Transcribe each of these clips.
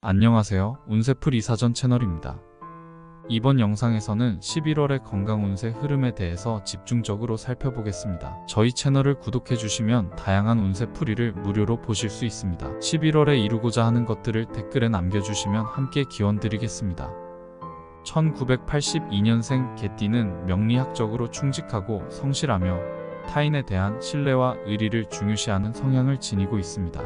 안녕하세요. 운세풀 이사전 채널입니다. 이번 영상에서는 11월의 건강 운세 흐름에 대해서 집중적으로 살펴보겠습니다. 저희 채널을 구독해주시면 다양한 운세풀이를 무료로 보실 수 있습니다. 11월에 이루고자 하는 것들을 댓글에 남겨주시면 함께 기원드리겠습니다. 1982년생 개띠는 명리학적으로 충직하고 성실하며 타인에 대한 신뢰와 의리를 중요시하는 성향을 지니고 있습니다.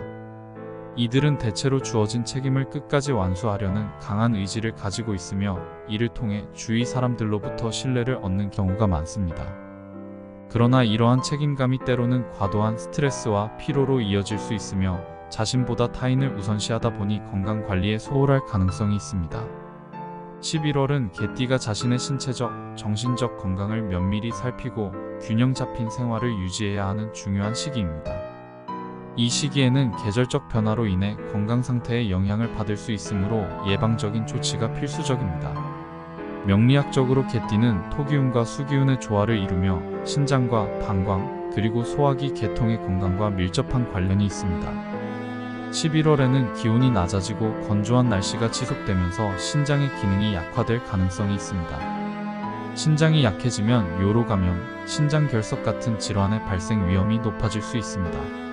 이들은 대체로 주어진 책임을 끝까지 완수하려는 강한 의지를 가지고 있으며 이를 통해 주위 사람들로부터 신뢰를 얻는 경우가 많습니다. 그러나 이러한 책임감이 때로는 과도한 스트레스와 피로로 이어질 수 있으며 자신보다 타인을 우선시하다 보니 건강관리에 소홀할 가능성이 있습니다. 11월은 개띠가 자신의 신체적, 정신적 건강을 면밀히 살피고 균형 잡힌 생활을 유지해야 하는 중요한 시기입니다. 이 시기에는 계절적 변화로 인해 건강 상태에 영향을 받을 수 있으므로 예방적인 조치가 필수적입니다. 명리학적으로 개띠는 토기운과 수기운의 조화를 이루며 신장과 방광, 그리고 소화기 계통의 건강과 밀접한 관련이 있습니다. 11월에는 기온이 낮아지고 건조한 날씨가 지속되면서 신장의 기능이 약화될 가능성이 있습니다. 신장이 약해지면 요로감염, 신장결석 같은 질환의 발생 위험이 높아질 수 있습니다.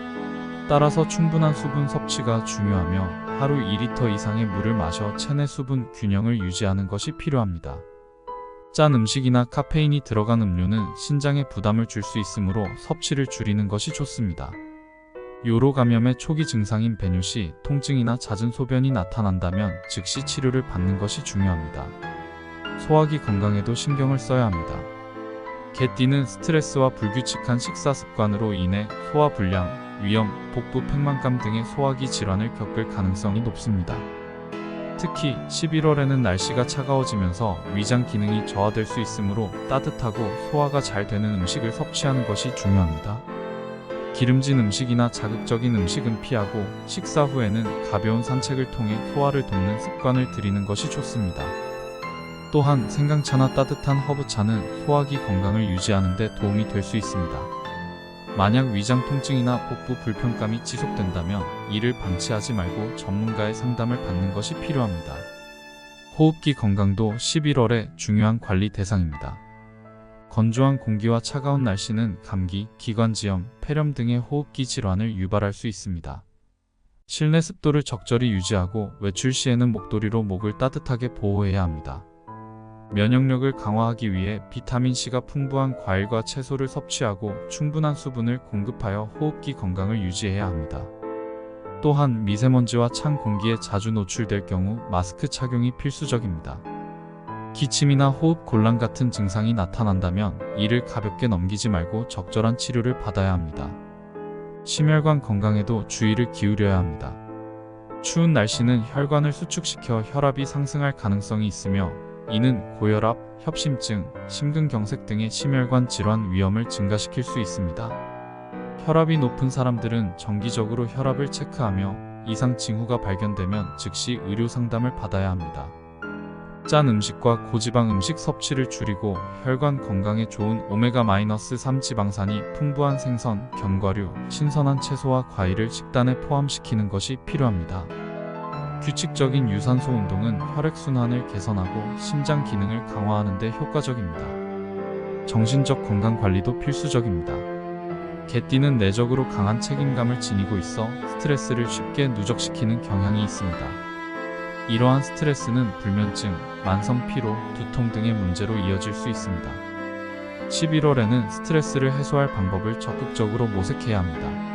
따라서 충분한 수분 섭취가 중요하며 하루 2리터 이상의 물을 마셔 체내 수분 균형을 유지하는 것이 필요합니다. 짠 음식이나 카페인이 들어간 음료는 신장에 부담을 줄 수 있으므로 섭취를 줄이는 것이 좋습니다. 요로 감염의 초기 증상인 배뇨시, 통증이나 잦은 소변이 나타난다면 즉시 치료를 받는 것이 중요합니다. 소화기 건강에도 신경을 써야 합니다. 개띠는 스트레스와 불규칙한 식사 습관으로 인해 소화불량, 위염, 복부 팽만감 등의 소화기 질환을 겪을 가능성이 높습니다. 특히 11월에는 날씨가 차가워지면서 위장 기능이 저하될 수 있으므로 따뜻하고 소화가 잘 되는 음식을 섭취하는 것이 중요합니다. 기름진 음식이나 자극적인 음식은 피하고 식사 후에는 가벼운 산책을 통해 소화를 돕는 습관을 들이는 것이 좋습니다. 또한 생강차나 따뜻한 허브차는 소화기 건강을 유지하는 데 도움이 될 수 있습니다. 만약 위장 통증이나 복부 불편감이 지속된다면 이를 방치하지 말고 전문가의 상담을 받는 것이 필요합니다. 호흡기 건강도 11월의 중요한 관리 대상입니다. 건조한 공기와 차가운 날씨는 감기, 기관지염, 폐렴 등의 호흡기 질환을 유발할 수 있습니다. 실내 습도를 적절히 유지하고 외출 시에는 목도리로 목을 따뜻하게 보호해야 합니다. 면역력을 강화하기 위해 비타민C가 풍부한 과일과 채소를 섭취하고 충분한 수분을 공급하여 호흡기 건강을 유지해야 합니다. 또한 미세먼지와 찬 공기에 자주 노출될 경우 마스크 착용이 필수적입니다. 기침이나 호흡 곤란 같은 증상이 나타난다면 이를 가볍게 넘기지 말고 적절한 치료를 받아야 합니다. 심혈관 건강에도 주의를 기울여야 합니다. 추운 날씨는 혈관을 수축시켜 혈압이 상승할 가능성이 있으며 이는 고혈압, 협심증, 심근경색 등의 심혈관 질환 위험을 증가시킬 수 있습니다. 혈압이 높은 사람들은 정기적으로 혈압을 체크하며 이상 징후가 발견되면 즉시 의료 상담을 받아야 합니다. 짠 음식과 고지방 음식 섭취를 줄이고 혈관 건강에 좋은 오메가-3 지방산이 풍부한 생선, 견과류, 신선한 채소와 과일을 식단에 포함시키는 것이 필요합니다. 규칙적인 유산소 운동은 혈액순환을 개선하고 심장 기능을 강화하는 데 효과적입니다. 정신적 건강 관리도 필수적입니다. 개띠는 내적으로 강한 책임감을 지니고 있어 스트레스를 쉽게 누적시키는 경향이 있습니다. 이러한 스트레스는 불면증, 만성 피로, 두통 등의 문제로 이어질 수 있습니다. 11월에는 스트레스를 해소할 방법을 적극적으로 모색해야 합니다.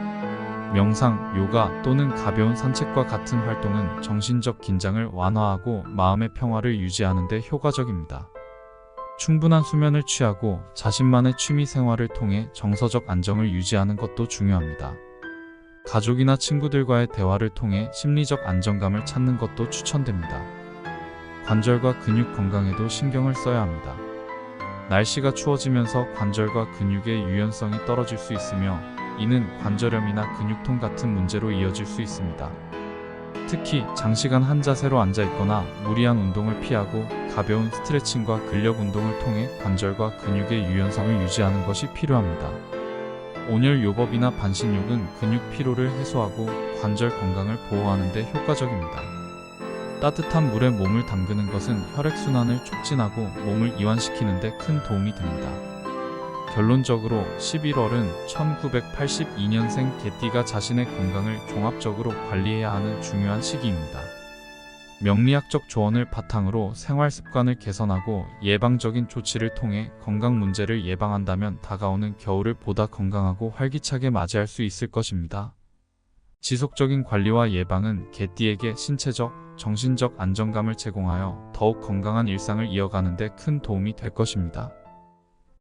명상, 요가 또는 가벼운 산책과 같은 활동은 정신적 긴장을 완화하고 마음의 평화를 유지하는 데 효과적입니다. 충분한 수면을 취하고 자신만의 취미 생활을 통해 정서적 안정을 유지하는 것도 중요합니다. 가족이나 친구들과의 대화를 통해 심리적 안정감을 찾는 것도 추천됩니다. 관절과 근육 건강에도 신경을 써야 합니다. 날씨가 추워지면서 관절과 근육의 유연성이 떨어질 수 있으며 이는 관절염이나 근육통 같은 문제로 이어질 수 있습니다. 특히 장시간 한 자세로 앉아 있거나 무리한 운동을 피하고 가벼운 스트레칭과 근력 운동을 통해 관절과 근육의 유연성을 유지하는 것이 필요합니다. 온열 요법이나 반신욕은 근육 피로를 해소하고 관절 건강을 보호하는 데 효과적입니다. 따뜻한 물에 몸을 담그는 것은 혈액순환을 촉진하고 몸을 이완시키는 데 큰 도움이 됩니다. 결론적으로 11월은 1982년생 개띠가 자신의 건강을 종합적으로 관리해야 하는 중요한 시기입니다. 명리학적 조언을 바탕으로 생활 습관을 개선하고 예방적인 조치를 통해 건강 문제를 예방한다면 다가오는 겨울을 보다 건강하고 활기차게 맞이할 수 있을 것입니다. 지속적인 관리와 예방은 개띠에게 신체적, 정신적 안정감을 제공하여 더욱 건강한 일상을 이어가는 데 큰 도움이 될 것입니다.